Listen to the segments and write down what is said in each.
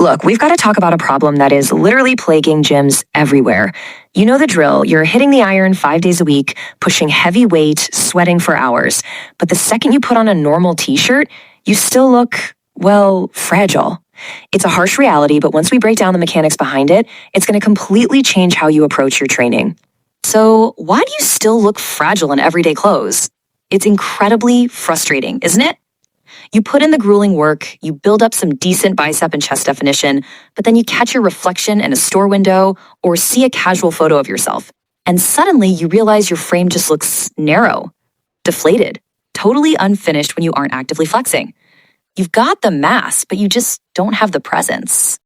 Look, we've got to talk about a problem that is literally plaguing gyms everywhere. You know the drill. You're hitting the iron 5 days a week, pushing heavy weight, sweating for hours. But the second you put on a normal t-shirt, you still look, well, fragile. It's a harsh reality, but once we break down the mechanics behind it, it's going to completely change how you approach your training. So why do you still look fragile in everyday clothes? It's incredibly frustrating, isn't it? You put in the grueling work, you build up some decent bicep and chest definition, but then you catch your reflection in a store window or see a casual photo of yourself. And suddenly you realize your frame just looks narrow, deflated, totally unfinished when you aren't actively flexing. You've got the mass, but you just don't have the presence.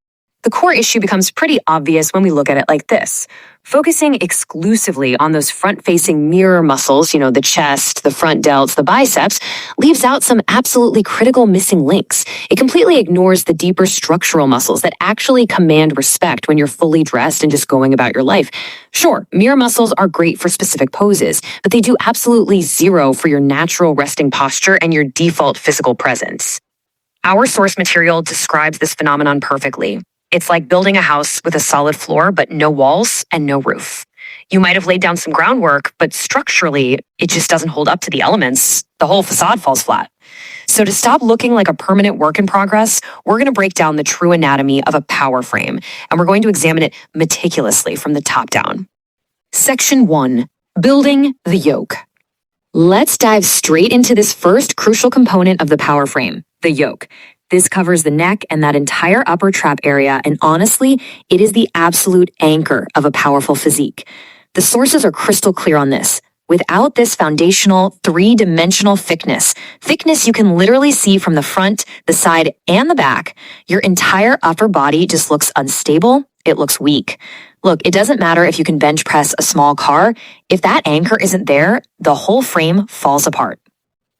The core issue becomes pretty obvious when we look at it like this. Focusing exclusively on those front-facing mirror muscles, the chest, the front delts, the biceps, leaves out some absolutely critical missing links. It completely ignores the deeper structural muscles that actually command respect when you're fully dressed and just going about your life. Sure, mirror muscles are great for specific poses, but they do absolutely zero for your natural resting posture and your default physical presence. Our source material describes this phenomenon perfectly. It's like building a house with a solid floor, but no walls and no roof. You might have laid down some groundwork, but structurally, it just doesn't hold up to the elements. The whole facade falls flat. So to stop looking like a permanent work in progress, we're going to break down the true anatomy of a power frame, and we're going to examine it meticulously from the top down. Section 1. Building the yoke. Let's dive straight into this first crucial component of the power frame, the yoke. This covers the neck and that entire upper trap area, and honestly, it is the absolute anchor of a powerful physique. The sources are crystal clear on this. Without this foundational, three-dimensional thickness you can literally see from the front, the side, and the back, your entire upper body just looks unstable, it looks weak. Look, it doesn't matter if you can bench press a small car. If that anchor isn't there, the whole frame falls apart.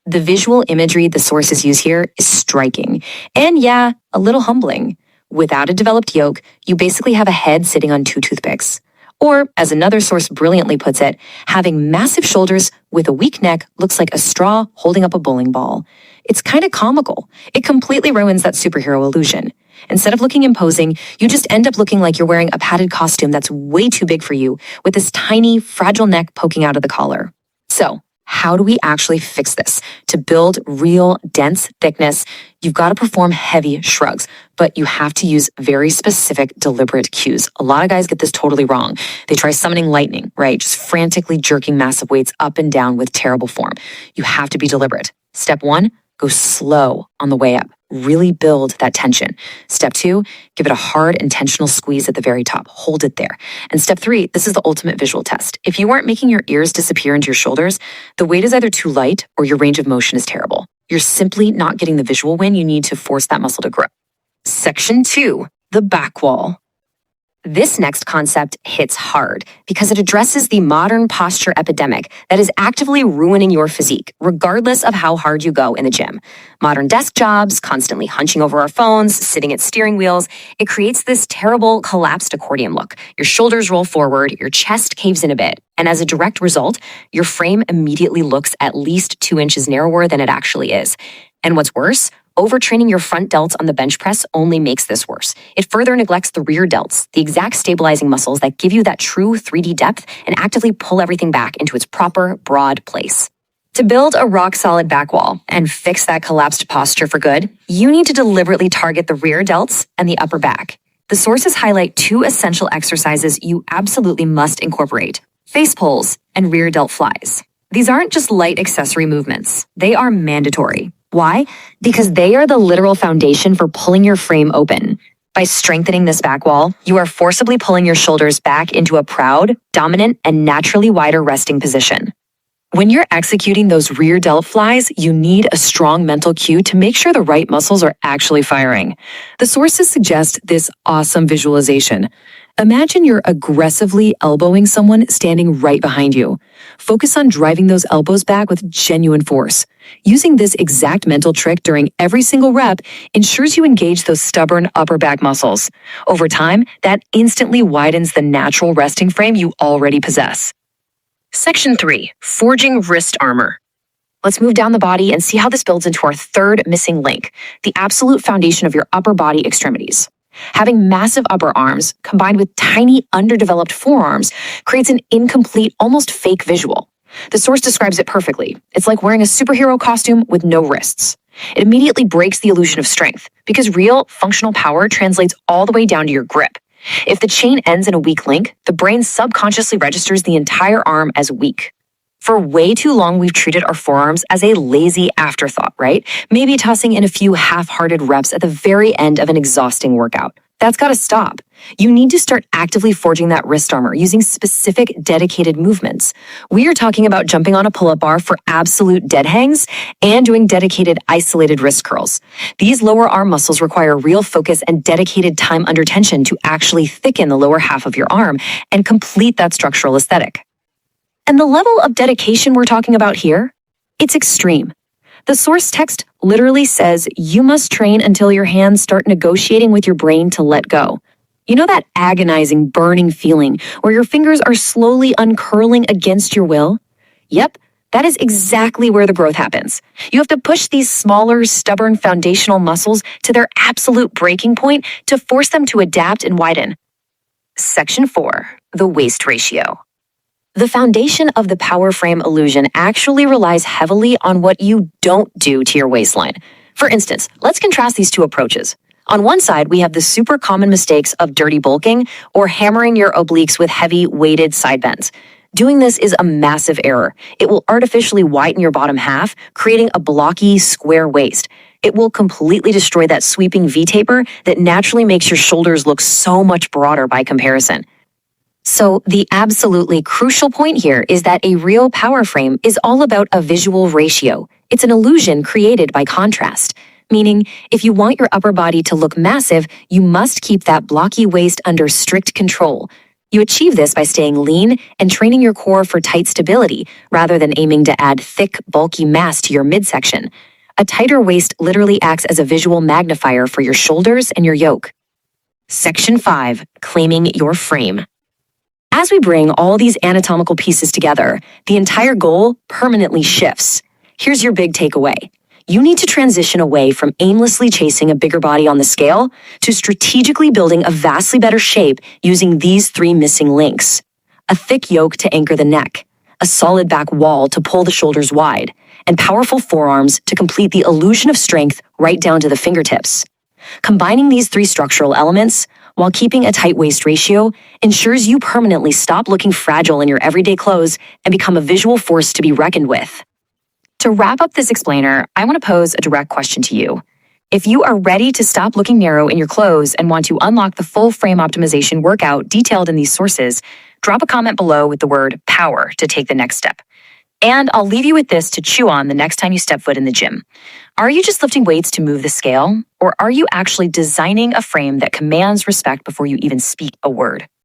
The visual imagery the sources use here is striking, and yeah, a little humbling. Without a developed yoke, you basically have a head sitting on 2 toothpicks. Or, as another source brilliantly puts it, having massive shoulders with a weak neck looks like a straw holding up a bowling ball. It's kind of comical. It completely ruins that superhero illusion. Instead of looking imposing, you just end up looking like you're wearing a padded costume that's way too big for you, with this tiny, fragile neck poking out of the collar. So, how do we actually fix this? To build real, dense thickness, you've got to perform heavy shrugs, but you have to use very specific, deliberate cues. A lot of guys get this totally wrong. They try summoning lightning, right? Just frantically jerking massive weights up and down with terrible form. You have to be deliberate. Step 1, go slow on the way up. Really build that tension. Step 2, give it a hard, intentional squeeze at the very top. Hold it there. And step 3, this is the ultimate visual test. If you aren't making your ears disappear into your shoulders, the weight is either too light or your range of motion is terrible. You're simply not getting the visual win you need to force that muscle to grow. Section 2, the back wall. This next concept hits hard because it addresses the modern posture epidemic that is actively ruining your physique, regardless of how hard you go in the gym. Modern desk jobs, constantly hunching over our phones, sitting at steering wheels, it creates this terrible collapsed accordion look. Your shoulders roll forward, your chest caves in a bit, and as a direct result, your frame immediately looks at least 2 inches narrower than it actually is. And what's worse, overtraining your front delts on the bench press only makes this worse. It further neglects the rear delts, the exact stabilizing muscles that give you that true 3D depth and actively pull everything back into its proper, broad place. To build a rock-solid back wall and fix that collapsed posture for good, you need to deliberately target the rear delts and the upper back. The sources highlight 2 essential exercises you absolutely must incorporate: face pulls and rear delt flies. These aren't just light accessory movements. They are mandatory. Why? Because they are the literal foundation for pulling your frame open. By strengthening this back wall, you are forcibly pulling your shoulders back into a proud, dominant, and naturally wider resting position. When you're executing those rear delt flies, you need a strong mental cue to make sure the right muscles are actually firing. The sources suggest this awesome visualization. Imagine you're aggressively elbowing someone standing right behind you. Focus on driving those elbows back with genuine force. Using this exact mental trick during every single rep ensures you engage those stubborn upper back muscles. Over time, that instantly widens the natural resting frame you already possess. Section 3, forging wrist armor. Let's move down the body and see how this builds into our third missing link, the absolute foundation of your upper body extremities. Having massive upper arms combined with tiny underdeveloped forearms creates an incomplete, almost fake visual. The source describes it perfectly. It's like wearing a superhero costume with no wrists. It immediately breaks the illusion of strength because real, functional power translates all the way down to your grip. If the chain ends in a weak link, the brain subconsciously registers the entire arm as weak. For way too long, we've treated our forearms as a lazy afterthought, right? Maybe tossing in a few half-hearted reps at the very end of an exhausting workout. That's got to stop. You need to start actively forging that wrist armor using specific dedicated movements. We are talking about jumping on a pull-up bar for absolute dead hangs and doing dedicated isolated wrist curls. These lower arm muscles require real focus and dedicated time under tension to actually thicken the lower half of your arm and complete that structural aesthetic. And the level of dedication we're talking about here, it's extreme. The source text literally says you must train until your hands start negotiating with your brain to let go. You know that agonizing, burning feeling where your fingers are slowly uncurling against your will? Yep, that is exactly where the growth happens. You have to push these smaller, stubborn foundational muscles to their absolute breaking point to force them to adapt and widen. Section 4, the waist ratio. The foundation of the power frame illusion actually relies heavily on what you don't do to your waistline. For instance, let's contrast these two approaches. On one side, we have the super common mistakes of dirty bulking or hammering your obliques with heavy, weighted side bends. Doing this is a massive error. It will artificially widen your bottom half, creating a blocky, square waist. It will completely destroy that sweeping V-taper that naturally makes your shoulders look so much broader by comparison. So the absolutely crucial point here is that a real power frame is all about a visual ratio. It's an illusion created by contrast. Meaning, if you want your upper body to look massive, you must keep that blocky waist under strict control. You achieve this by staying lean and training your core for tight stability, rather than aiming to add thick, bulky mass to your midsection. A tighter waist literally acts as a visual magnifier for your shoulders and your yoke. Section 5, claiming your frame. As we bring all these anatomical pieces together, the entire goal permanently shifts. Here's your big takeaway. You need to transition away from aimlessly chasing a bigger body on the scale to strategically building a vastly better shape using these 3 missing links. A thick yoke to anchor the neck, a solid back wall to pull the shoulders wide, and powerful forearms to complete the illusion of strength right down to the fingertips. Combining these 3 structural elements, while keeping a tight waist ratio, ensures you permanently stop looking fragile in your everyday clothes and become a visual force to be reckoned with. To wrap up this explainer, I want to pose a direct question to you. If you are ready to stop looking narrow in your clothes and want to unlock the full frame optimization workout detailed in these sources, drop a comment below with the word power to take the next step. And I'll leave you with this to chew on the next time you step foot in the gym. Are you just lifting weights to move the scale? Or are you actually designing a frame that commands respect before you even speak a word?